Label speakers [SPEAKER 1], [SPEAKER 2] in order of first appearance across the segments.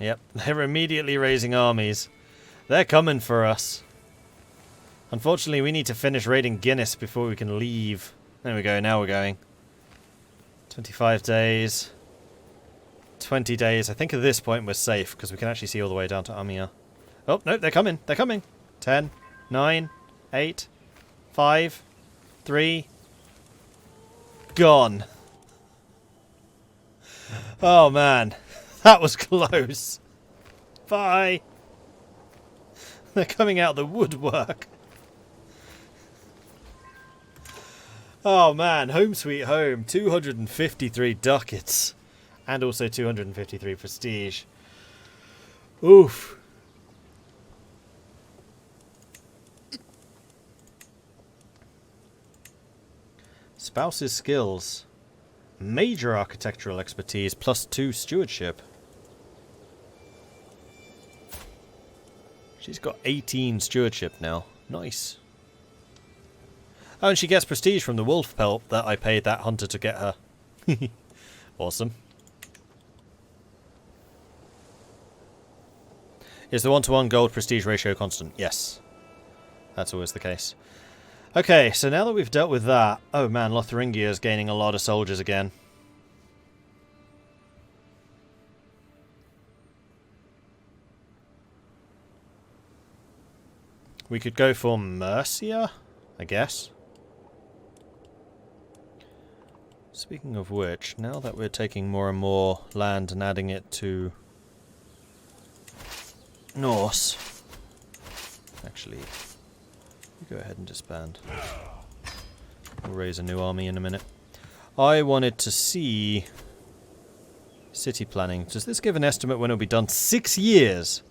[SPEAKER 1] Yep, they're immediately raising armies. They're coming for us. Unfortunately, we need to finish raiding Guinness before we can leave. There we go, now we're going. 25 days. 20 days. I think at this point we're safe, because we can actually see all the way down to Amiens. Oh, no, they're coming. They're coming. 10, 9, 8, 5, 3. Gone. Oh, man. That was close. Bye. They're coming out of the woodwork. Oh, man. Home sweet home. 253 ducats. And also 253 prestige. Oof. Spouse's skills. Major architectural expertise plus 2 stewardship. She's got 18 stewardship now. Nice. Oh, and she gets prestige from the wolf pelt that I paid that hunter to get her. Awesome. Is the 1-to-1 gold prestige ratio constant? Yes. That's always the case. Okay, so now that we've dealt with that... Oh man, Lotharingia is gaining a lot of soldiers again. We could go for Mercia, I guess. Speaking of which, now that we're taking more and more land and adding it to Norse... Actually... go ahead and disband. We'll raise a new army in a minute. I wanted to see city planning. Does this give an estimate when it'll be done? 6 years!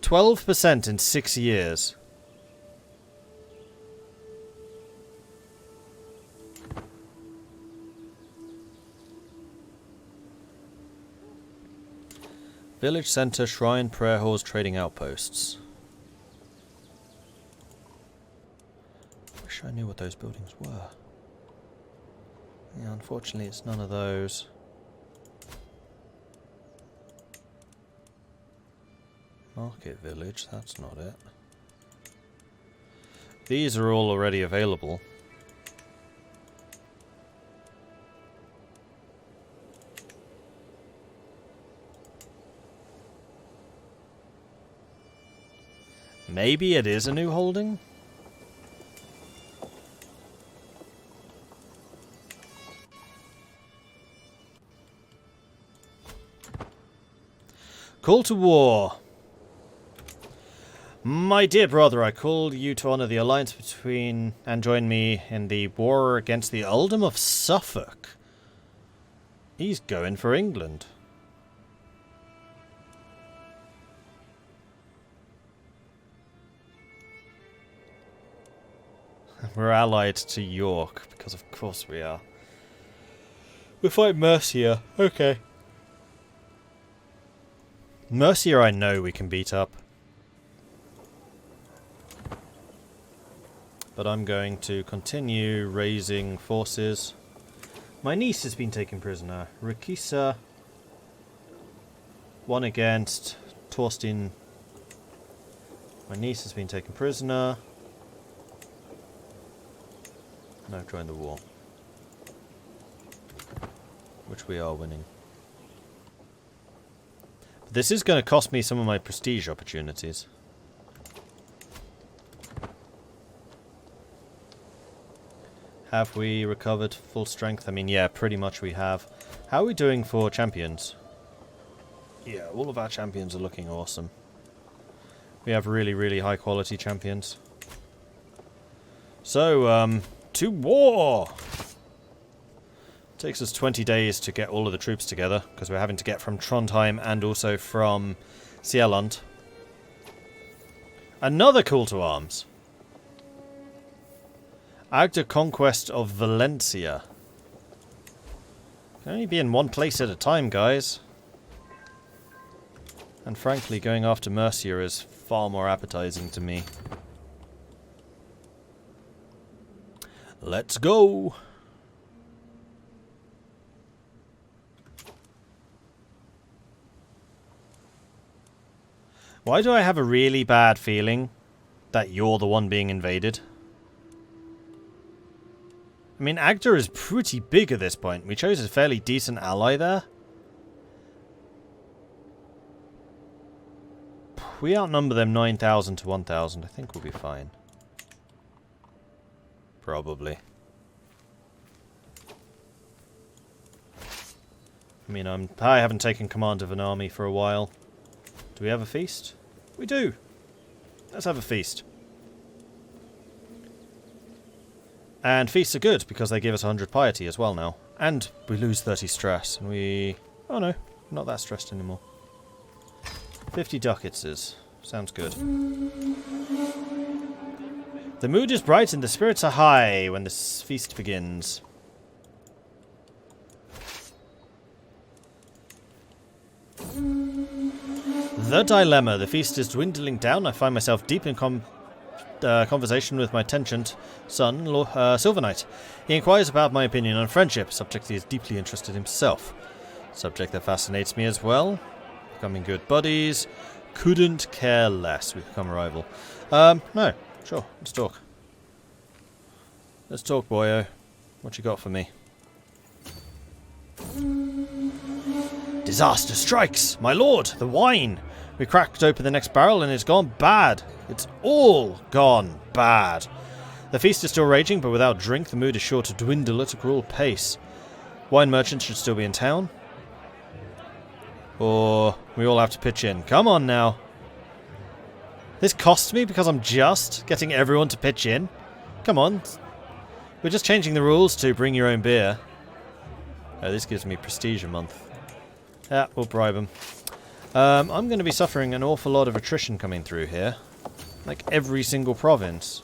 [SPEAKER 1] 12% in 6 years. Village centre, shrine, prayer halls, trading outposts. I knew what those buildings were. Yeah, unfortunately it's none of those. Market village, that's not it. These are all already available. Maybe it is a new holding? Call to war. My dear brother, I call you to honour the alliance between and join me in the war against the Earldom of Suffolk. He's going for England. We're allied to York, because of course we are. We'll fight Mercia. Okay. Mercia I know we can beat up. But I'm going to continue raising forces. My niece has been taken prisoner. Rikisa won against Torstein. My niece has been taken prisoner. No, join the war. Which we are winning. But this is going to cost me some of my prestige opportunities. Have we recovered full strength? I mean, yeah, pretty much we have. How are we doing for champions? Yeah, all of our champions are looking awesome. We have really, really high quality champions. So, to war! Takes us 20 days to get all of the troops together, because we're having to get from Trondheim and also from Sealand. Another call to arms! Agda Conquest of Valencia. Can only be in one place at a time, guys. And frankly, going after Mercia is far more appetizing to me. Let's go! Why do I have a really bad feeling that you're the one being invaded? I mean, Agda is pretty big at this point. We chose a fairly decent ally there. We outnumber them 9,000 to 1,000. I think we'll be fine. Probably. I mean, I haven't taken command of an army for a while. Do we have a feast? We do. Let's have a feast. And feasts are good because they give us 100 piety as well now. And we lose 30 stress. And we... Oh no, not that stressed anymore. 50 ducatses. Sounds good. The mood is bright and the spirits are high when this feast begins. The dilemma. The feast is dwindling down. I find myself deep in conversation with my tensioned son, Silver Knight. He inquires about my opinion on friendship, subject he is deeply interested in himself. Subject that fascinates me as well. Becoming good buddies. Couldn't care less. We've become a rival. No. Sure. Let's talk. Let's talk, boyo. What you got for me? Disaster strikes! My lord! The wine! We cracked open the next barrel and it's gone bad. It's all gone bad. The feast is still raging, but without drink, the mood is sure to dwindle at a cruel pace. Wine merchants should still be in town. Or we all have to pitch in. Come on now. This costs me because I'm just getting everyone to pitch in. Come on. We're just changing the rules to bring your own beer. Oh, this gives me prestige a month. Yeah, we'll bribe them. I'm going to be suffering an awful lot of attrition coming through here. Like every single province.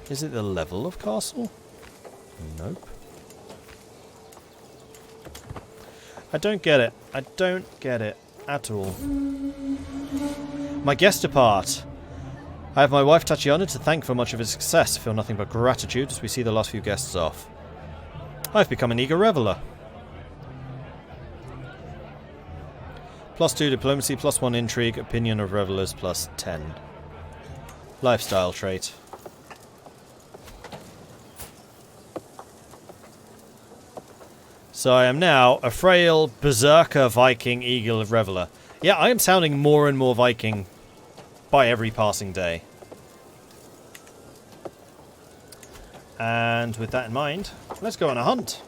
[SPEAKER 1] Is it the level of castle? Nope. I don't get it. I don't get it at all. My guest depart. I have my wife Tatiana to thank for much of his success. I feel nothing but gratitude as we see the last few guests off. I've become an eager reveller. +2 diplomacy, +1 intrigue, opinion of revelers, +10. Lifestyle trait. So I am now a frail, berserker Viking eagle of reveller. Yeah, I am sounding more and more Viking by every passing day. And with that in mind, let's go on a hunt.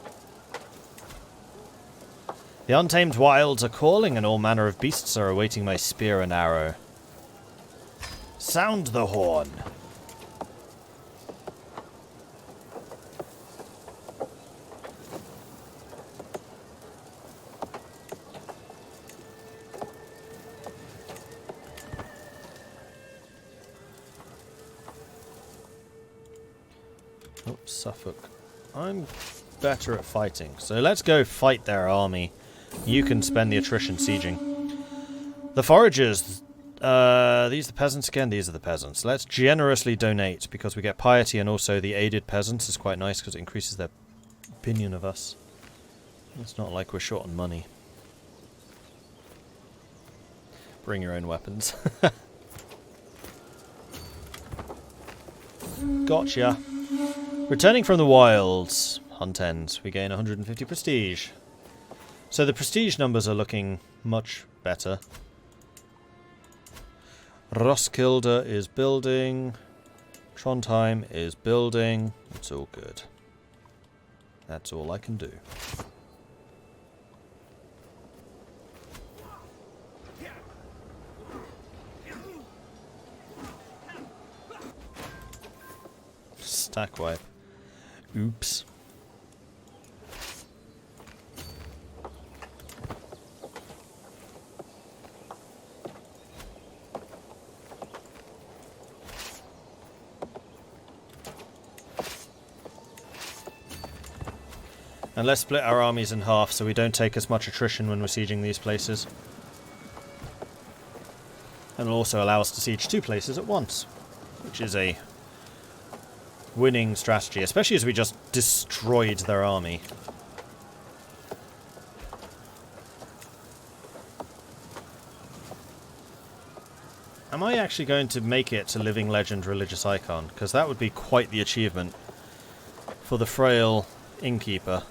[SPEAKER 1] The untamed wilds are calling and all manner of beasts are awaiting my spear and arrow. Sound the horn. Oh, Suffolk. I'm better at fighting, so let's go fight their army. You can spend the attrition sieging. The foragers. These the peasants again? These are the peasants. Let's generously donate, because we get piety and also the aided peasants is quite nice because it increases their opinion of us. It's not like we're short on money. Bring your own weapons. Gotcha. Returning from the wilds. Hunt ends. We gain 150 prestige. So the prestige numbers are looking much better. Roskilde is building. Trondheim is building. It's all good. That's all I can do. Stack wipe. Oops. And let's split our armies in half so we don't take as much attrition when we're sieging these places. And it'll also allow us to siege 2 places at once, which is a winning strategy, especially as we just destroyed their army. Am I actually going to make it to Living Legend Religious Icon? Because that would be quite the achievement for the frail innkeeper,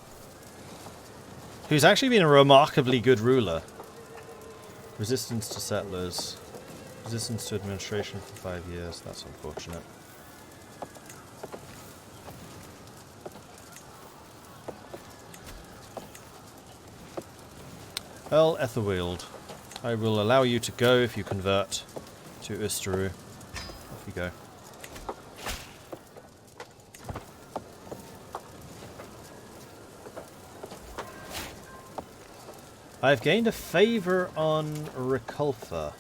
[SPEAKER 1] who's actually been a remarkably good ruler. Resistance to settlers. Resistance to administration for 5 years. That's unfortunate. Earl Ethelwald, I will allow you to go if you convert to Oosteroo. Off you go. I've gained a favour on Reculfa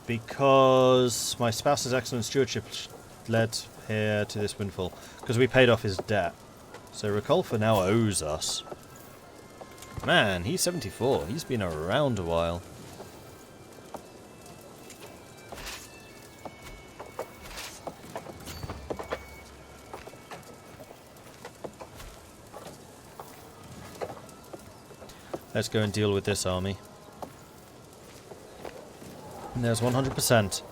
[SPEAKER 1] because my spouse's excellent stewardship led here to this windfall because we paid off his debt. So Reculfa now owes us. Man, he's 74. He's been around a while. Let's go and deal with this army. And there's 100%.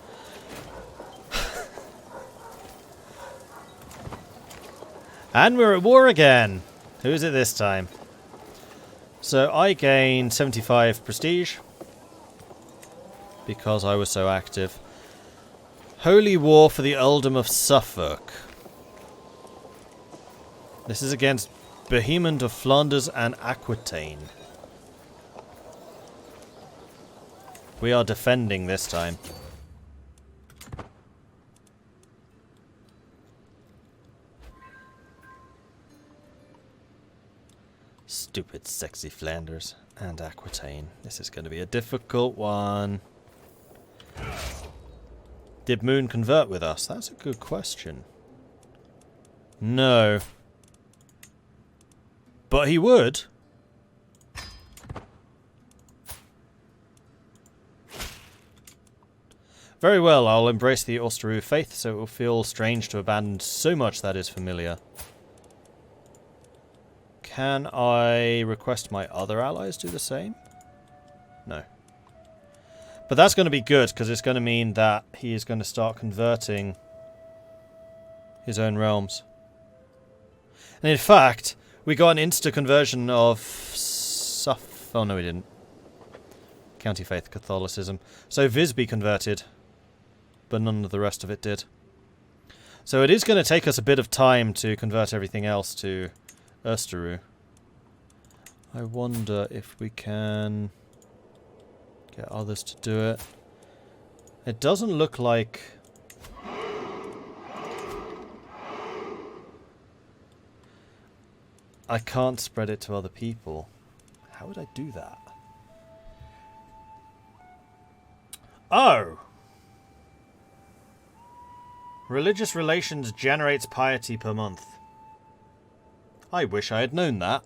[SPEAKER 1] And we're at war again! Who is it this time? So I gained 75 prestige because I was so active. Holy War for the Earldom of Suffolk. This is against Bohemond of Flanders and Aquitaine. We are defending this time. Stupid, sexy Flanders and Aquitaine. This is going to be a difficult one. Did Moon convert with us? That's a good question. No. But he would. Very well, I'll embrace the Oosteroo faith, so it will feel strange to abandon so much that is familiar. Can I request my other allies do the same? No. But that's going to be good, because it's going to mean that he is going to start converting his own realms. And in fact, we got an insta-conversion of Oh, no, we didn't. County Faith Catholicism. So Visby converted, but none of the rest of it did. So it is going to take us a bit of time to convert everything else to Oosteroo. I wonder if we can get others to do it. It doesn't look like... I can't spread it to other people. How would I do that? Oh! Religious relations generates piety per month. I wish I had known that.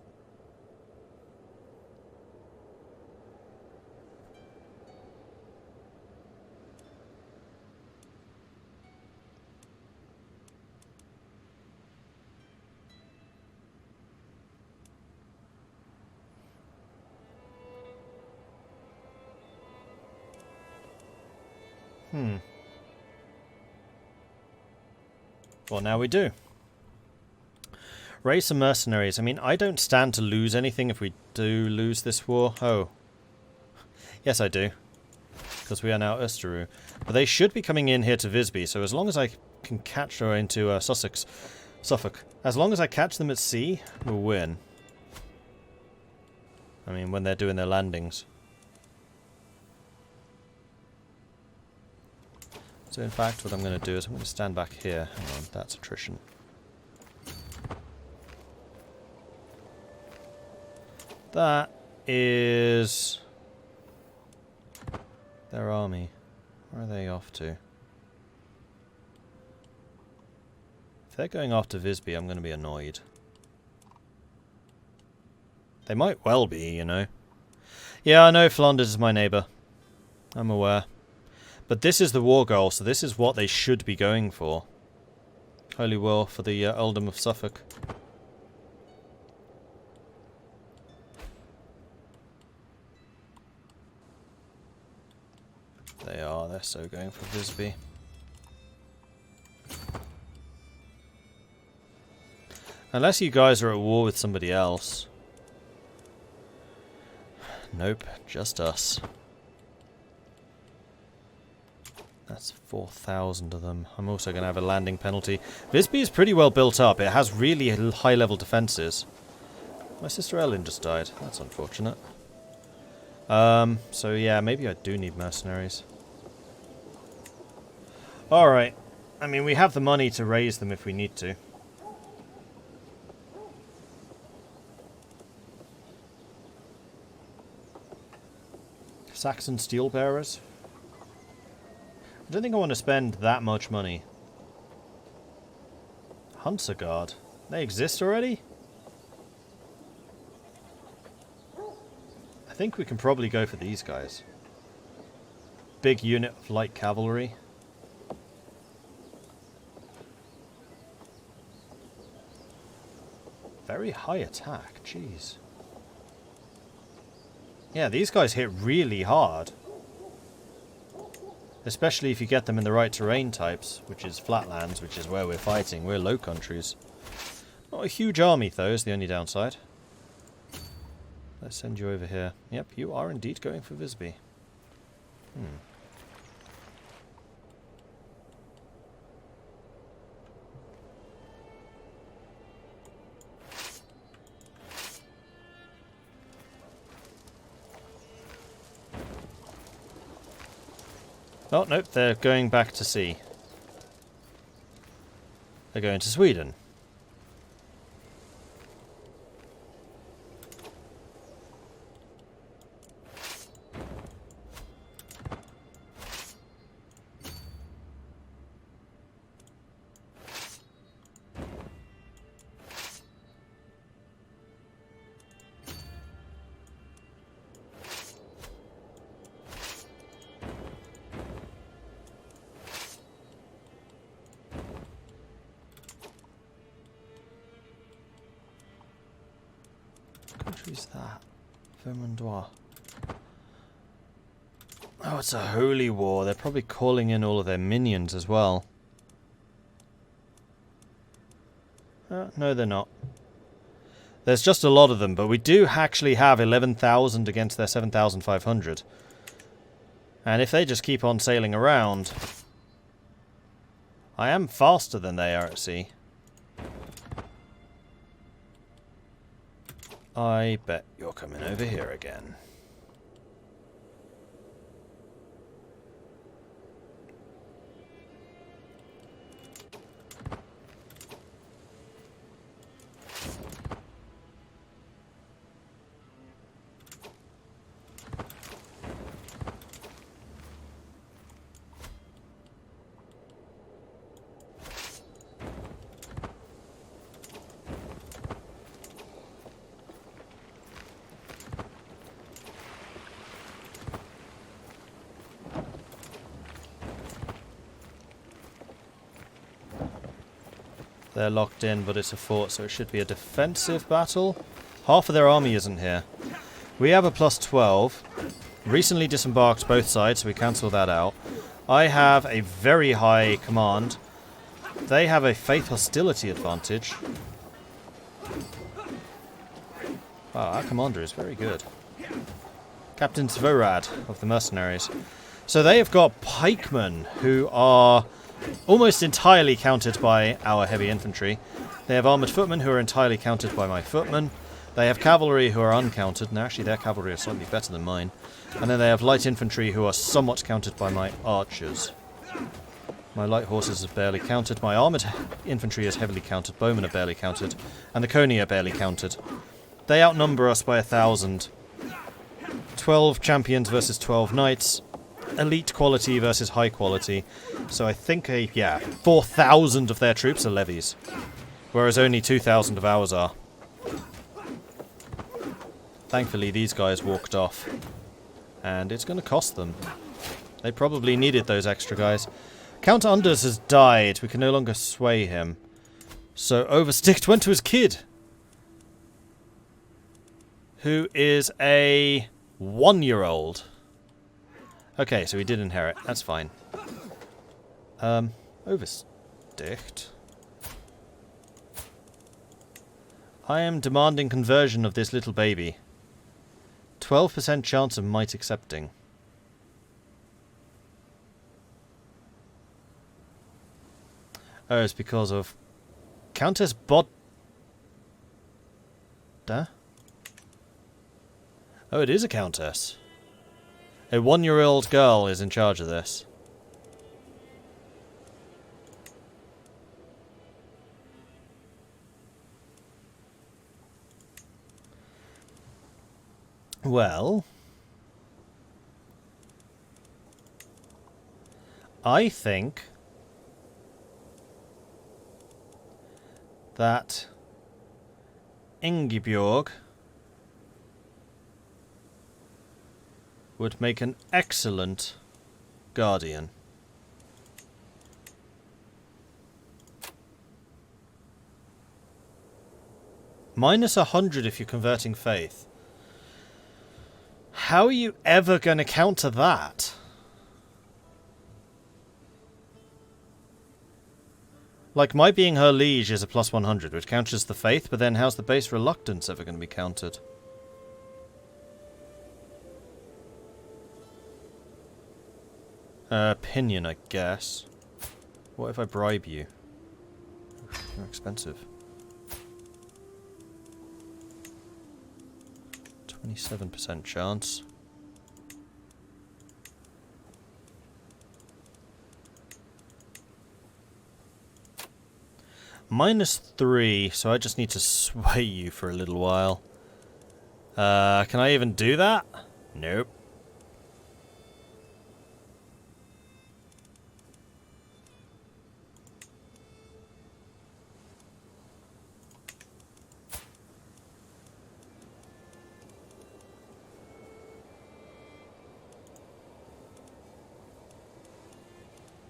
[SPEAKER 1] Well, now we do. Raise some mercenaries. I mean, I don't stand to lose anything if we do lose this war. Oh. Yes, I do. Because we are now Oosteroo. But they should be coming in here to Visby, so as long as I can catch her into Suffolk. As long as I catch them at sea, we'll win. I mean, when they're doing their landings. So in fact, what I'm going to do is I'm going to stand back here. Hang on, that's attrition. That is their army. Where are they off to? If they're going after Visby, I'm going to be annoyed. They might well be, you know. Yeah, I know Flanders is my neighbour. I'm aware. But this is the war goal, so this is what they should be going for. Holy war for the earldom of Suffolk. They are, they're so going for Visby. Unless you guys are at war with somebody else. Nope, just us. That's 4,000 of them. I'm also going to have a landing penalty. Visby is pretty well built up. It has really high level defences. My sister Ellen just died. That's unfortunate. So yeah, maybe I do need mercenaries. Alright. I mean, we have the money to raise them if we need to. Saxon steel bearers. I don't think I want to spend that much money. Hunter Guard. They exist already? I think we can probably go for these guys. Big unit of light cavalry. Very high attack, jeez. Yeah, these guys hit really hard. Especially if you get them in the right terrain types, which is flatlands, which is where we're fighting. We're low countries. Not a huge army, though, is the only downside. Let's send you over here. Yep, you are indeed going for Visby. Oh, nope, they're going back to sea. They're going to Sweden. Who's that? Vermandois. Oh, it's a holy war. They're probably calling in all of their minions as well. No, they're not. There's just a lot of them, but we do actually have 11,000 against their 7,500. And if they just keep on sailing around... I am faster than they are at sea. I bet you're coming over here again. They're locked in, but it's a fort, so it should be a defensive battle. Half of their army isn't here. We have a plus 12. Recently disembarked both sides, so we cancel that out. I have a very high command. They have a faith hostility advantage. Wow, our commander is very good. Captain Svorad of the mercenaries. So they have got pikemen who are almost entirely countered by our heavy infantry. They have armoured footmen who are entirely countered by my footmen. They have cavalry who are uncountered, and actually their cavalry are slightly better than mine. And then they have light infantry who are somewhat countered by my archers. My light horses are barely countered, my armoured infantry is heavily countered, bowmen are barely countered, and the coney are barely countered. They outnumber us by 1,000. 12 champions versus 12 knights. Elite quality versus high quality. So I think, 4,000 of their troops are levies. Whereas only 2,000 of ours are. Thankfully, these guys walked off. And it's going to cost them. They probably needed those extra guys. Count Anders has died. We can no longer sway him. So Oversticked went to his kid, who is a 1-year-old. Okay, so he did inherit. That's fine. Oversticked. I am demanding conversion of this little baby. 12% chance of might accepting. Oh, it's because of Countess Bod... Oh, it is a countess. A 1-year-old girl is in charge of this. Well, I think that Ingebjorg would make an excellent guardian. Minus 100 if you're converting faith. How are you ever going to counter that? Like, my being her liege is a plus 100, which counters the faith, but then how's the base reluctance ever going to be countered? Opinion, I guess. What if I bribe you? You're expensive. 27% chance. Minus 3, so I just need to sway you for a little while. Can I even do that? Nope.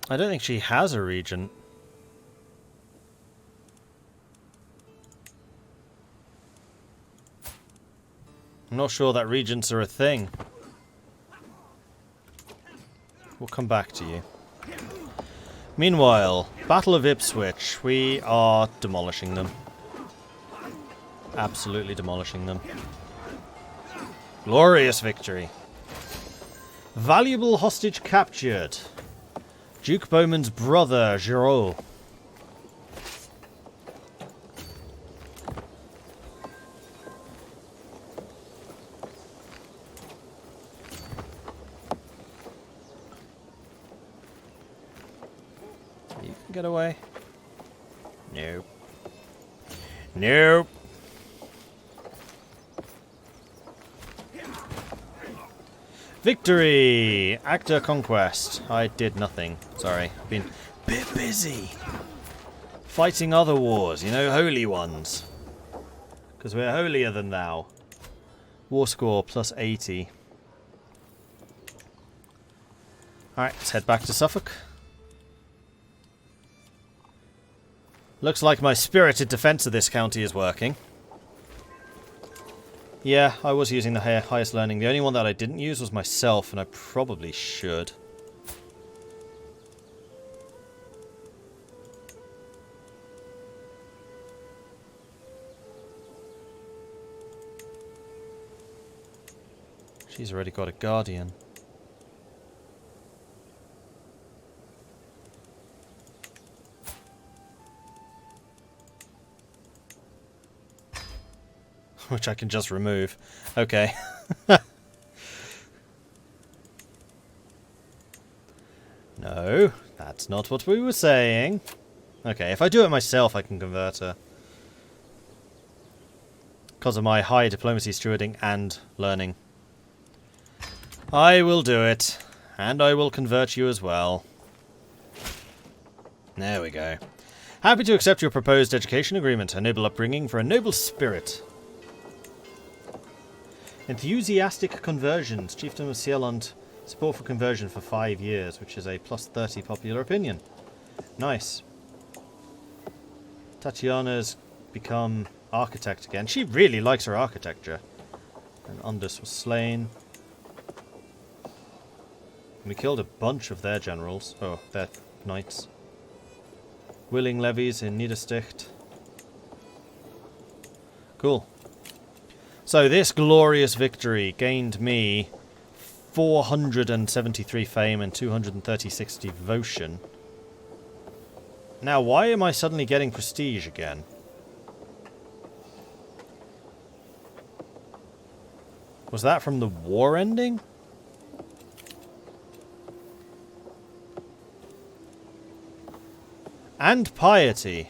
[SPEAKER 1] I don't think she has a regent. I'm not sure that regents are a thing. We'll come back to you. Meanwhile, Battle of Ipswich. We are demolishing them. Absolutely demolishing them. Glorious victory. Valuable hostage captured. Duke Bowman's brother, Giraud. You can get away. Nope. Nope. Victory! Actor conquest. I did nothing. Sorry. I've been a bit busy. Fighting other wars, you know, holy ones. Because we're holier than thou. War score plus 80. Alright, let's head back to Suffolk. Looks like my spirited defense of this county is working. Yeah, I was using the highest learning. The only one that I didn't use was myself, and I probably should. She's already got a guardian. Which I can just remove. Okay. No, that's not what we were saying. Okay, if I do it myself, I can convert her. Because of my high diplomacy, stewarding, and learning. I will do it. And I will convert you as well. There we go. Happy to accept your proposed education agreement. A noble upbringing for a noble spirit. Enthusiastic conversions. Chieftain of Sealand Support for conversion for 5 years, which is a plus 30 popular opinion. Nice. Tatiana's become architect again. She really likes her architecture. And Undus was slain. We killed a bunch of their generals. Oh, their knights. Willing levies in Niedersticht. Cool. So this glorious victory gained me 473 fame and 236 devotion. Now, why am I suddenly getting prestige again? Was that from the war ending? And piety.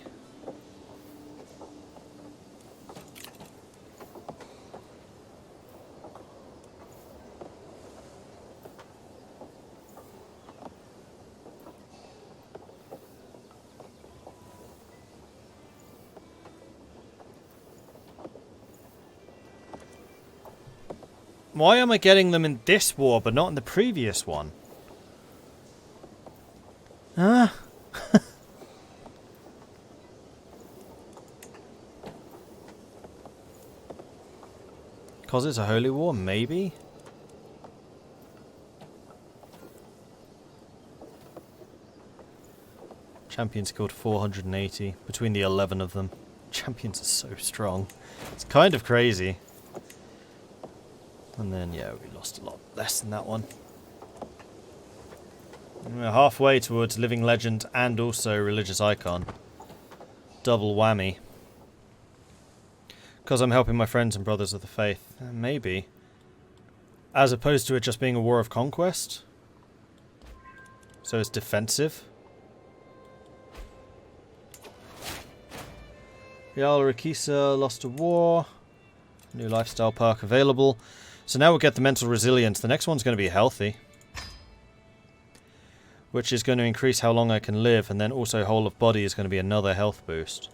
[SPEAKER 1] Why am I getting them in this war but not in the previous one? Huh? Because it's a holy war, maybe? Champions killed 480 between the 11 of them. Champions are so strong. It's kind of crazy. And then, yeah, we lost a lot less than that one. And we're halfway towards Living Legend and also Religious Icon. Double whammy. Because I'm helping my friends and brothers of the faith. Maybe. As opposed to it just being a war of conquest. So it's defensive. Jarl Rikisa lost a war. New lifestyle perk available. So now we'll get the mental resilience. The next one's going to be healthy. Which is going to increase how long I can live. And then also whole of body is going to be another health boost.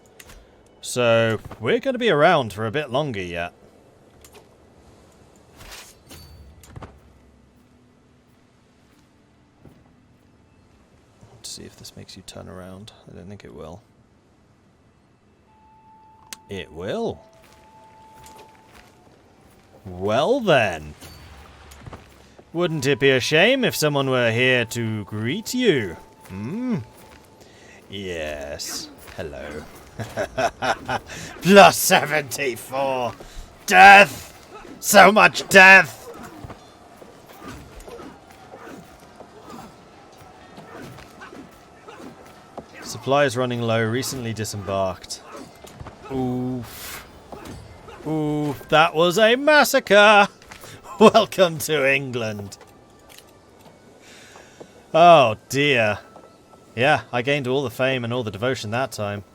[SPEAKER 1] So we're going to be around for a bit longer yet. Let's see if this makes you turn around. I don't think it will. It will. Well then. Wouldn't it be a shame if someone were here to greet you? Hmm? Yes. Hello. Plus 74. Death! So much death! Supplies running low, recently disembarked. Oof. Oof, that was a massacre! Welcome to England. Oh dear. Yeah, I gained all the fame and all the devotion that time.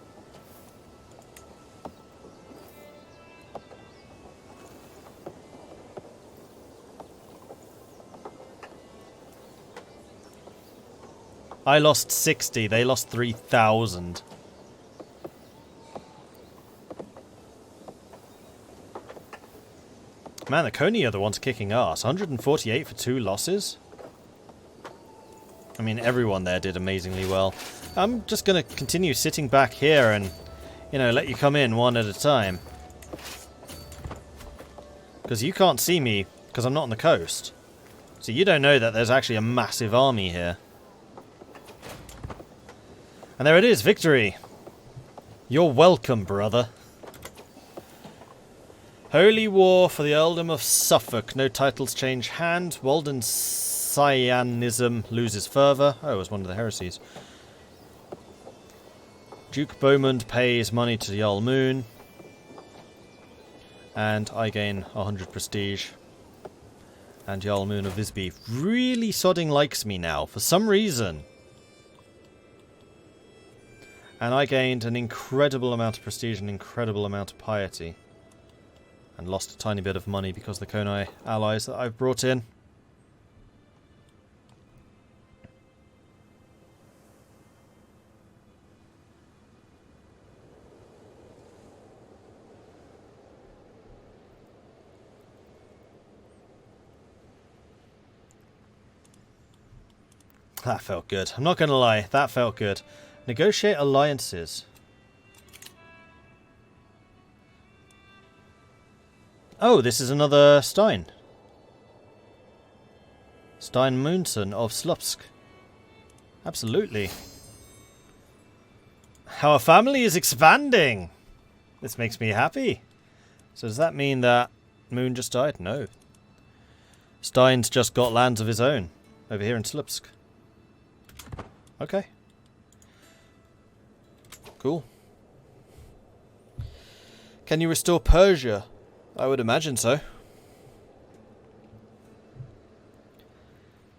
[SPEAKER 1] I lost 60, they lost 3,000. Man, the Coney are the ones kicking ass. 148 for 2 losses? I mean, everyone there did amazingly well. I'm just going to continue sitting back here and, you know, let you come in one at a time. Because you can't see me, because I'm not on the coast. So you don't know that there's actually a massive army here. And there it is, victory! You're welcome, brother. Holy War for the Earldom of Suffolk. No titles change hand. Waldensianism loses fervour. Oh, it was one of the heresies. Duke Beaumont pays money to Jarl Moon. And I gain 100 prestige. And Jarl Moon of Visby really sodding likes me now, for some reason. And I gained an incredible amount of prestige and an incredible amount of piety. And lost a tiny bit of money because of the Konai allies that I've brought in. That felt good. I'm not going to lie. That felt good. Negotiate alliances. Oh, this is another Stein. Stein Munson of Slupsk. Absolutely. Our family is expanding! This makes me happy. So does that mean that Moon just died? No. Stein's just got lands of his own. Over here in Slupsk. Okay. Cool. Can you restore Persia? I would imagine so.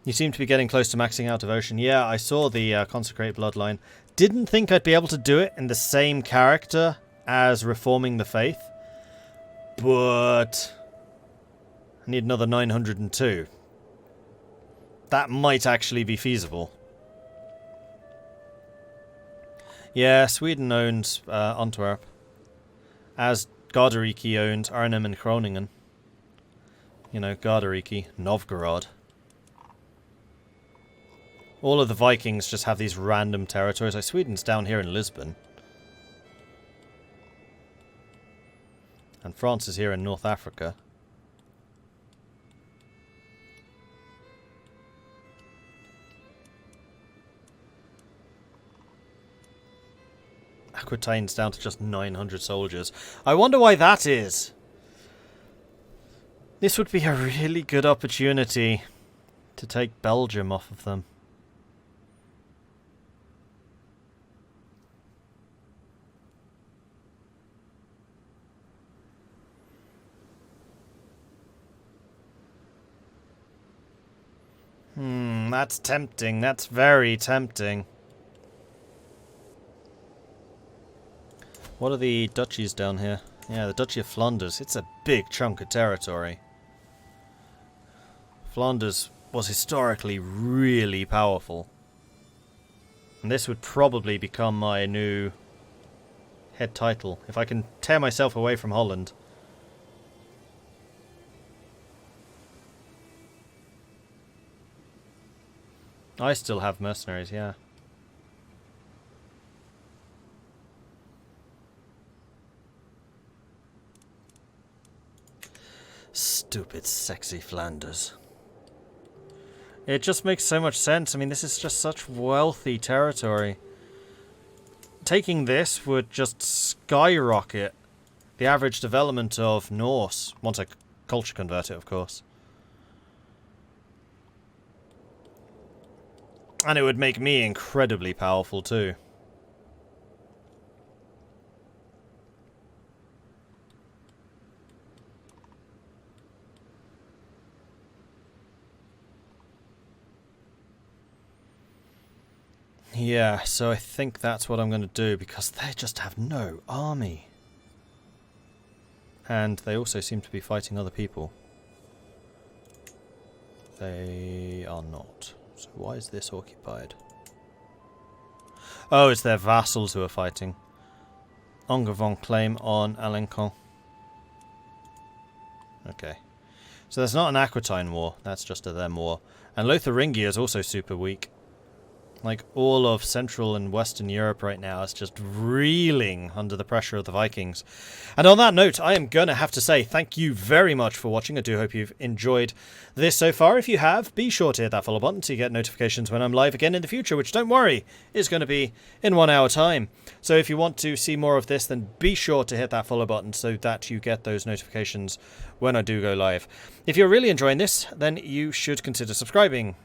[SPEAKER 1] You seem to be getting close to maxing out devotion. Yeah, I saw the Consecrate Bloodline. Didn't think I'd be able to do it in the same character as Reforming the Faith. But I need another 902. That might actually be feasible. Yeah, Sweden owns Antwerp. As Gardariki owns Arnhem and Groningen. You know, Gardariki, Novgorod. All of the Vikings just have these random territories. Like Sweden's down here in Lisbon. And France is here in North Africa. Aquitaine's down to just 900 soldiers. I wonder why that is. This would be a really good opportunity to take Belgium off of them. That's tempting. That's very tempting. What are the duchies down here? Yeah, the Duchy of Flanders. It's a big chunk of territory. Flanders was historically really powerful. And this would probably become my new head title. If I can tear myself away from Holland. I still have mercenaries, yeah. Stupid, sexy Flanders. It just makes so much sense. I mean, this is just such wealthy territory. Taking this would just skyrocket the average development of Norse. Once I culture convert it, of course. And it would make me incredibly powerful too. Yeah, so I think that's what I'm going to do, because they just have no army. And they also seem to be fighting other people. They are not. So why is this occupied? Oh, it's their vassals who are fighting. Angevin claim on Alencon. Okay. So there's not an Aquitaine war, that's just a them war. And Lotharingia is also super weak. Like, all of Central and Western Europe right now is just reeling under the pressure of the Vikings. And on that note, I am going to have to say thank you very much for watching. I do hope you've enjoyed this so far. If you have, be sure to hit that follow button so you get notifications when I'm live again in the future, which, don't worry, is going to be in 1 hour time. So if you want to see more of this, then be sure to hit that follow button so that you get those notifications when I do go live. If you're really enjoying this, then you should consider subscribing.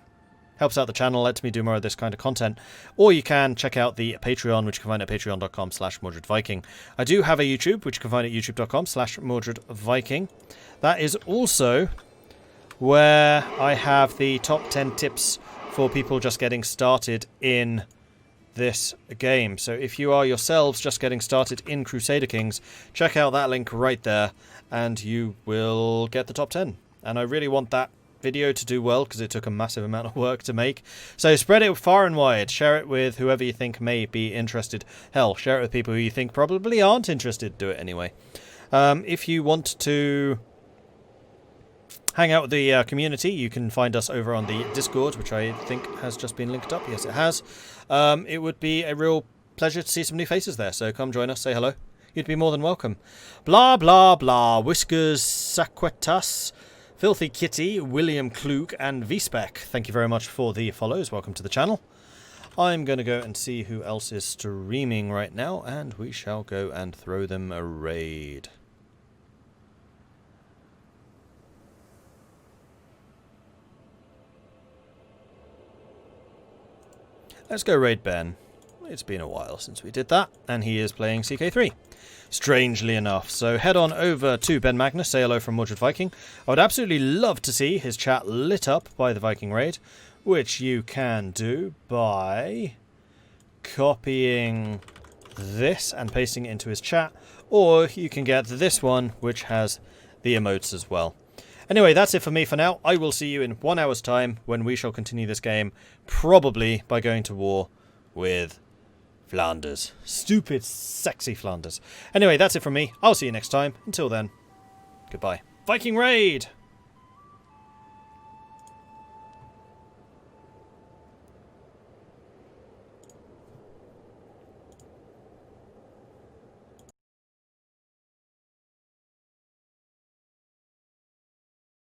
[SPEAKER 1] Helps out the channel, lets me do more of this kind of content. Or you can check out the Patreon, which you can find at patreon.com/MordredViking. I do have a YouTube, which you can find at youtube.com/MordredViking. That is also where I have the top 10 tips for people just getting started in this game. So if you are yourselves just getting started in Crusader Kings, check out that link right there, and you will get the top 10. And I really want that video to do well, because it took a massive amount of work to make. So spread it far and wide. Share it with whoever you think may be interested. Hell, share it with people who you think probably aren't interested. Do it anyway. If you want to hang out with the community, you can find us over on the Discord, which I think has just been linked up. Yes, it has. It would be a real pleasure to see some new faces there, so come join us, say hello. You'd be more than welcome. Blah, blah, blah. Whiskers, Saquetas, Filthy Kitty, William Klug, and V-Spec. Thank you very much for the follows. Welcome to the channel. I'm going to go and see who else is streaming right now, and we shall go and throw them a raid. Let's go raid Ben. It's been a while since we did that, and he is playing CK3. Strangely enough. So head on over to Ben Magnus, say hello from Mordred Viking. I would absolutely love to see his chat lit up by the Viking raid, which you can do by copying this and pasting it into his chat, or you can get this one, which has the emotes as well. Anyway, that's it for me for now. I will see you in 1 hour's time when we shall continue this game, probably by going to war with Flanders. Stupid, sexy Flanders. Anyway, that's it from me. I'll see you next time. Until then, goodbye. Viking raid!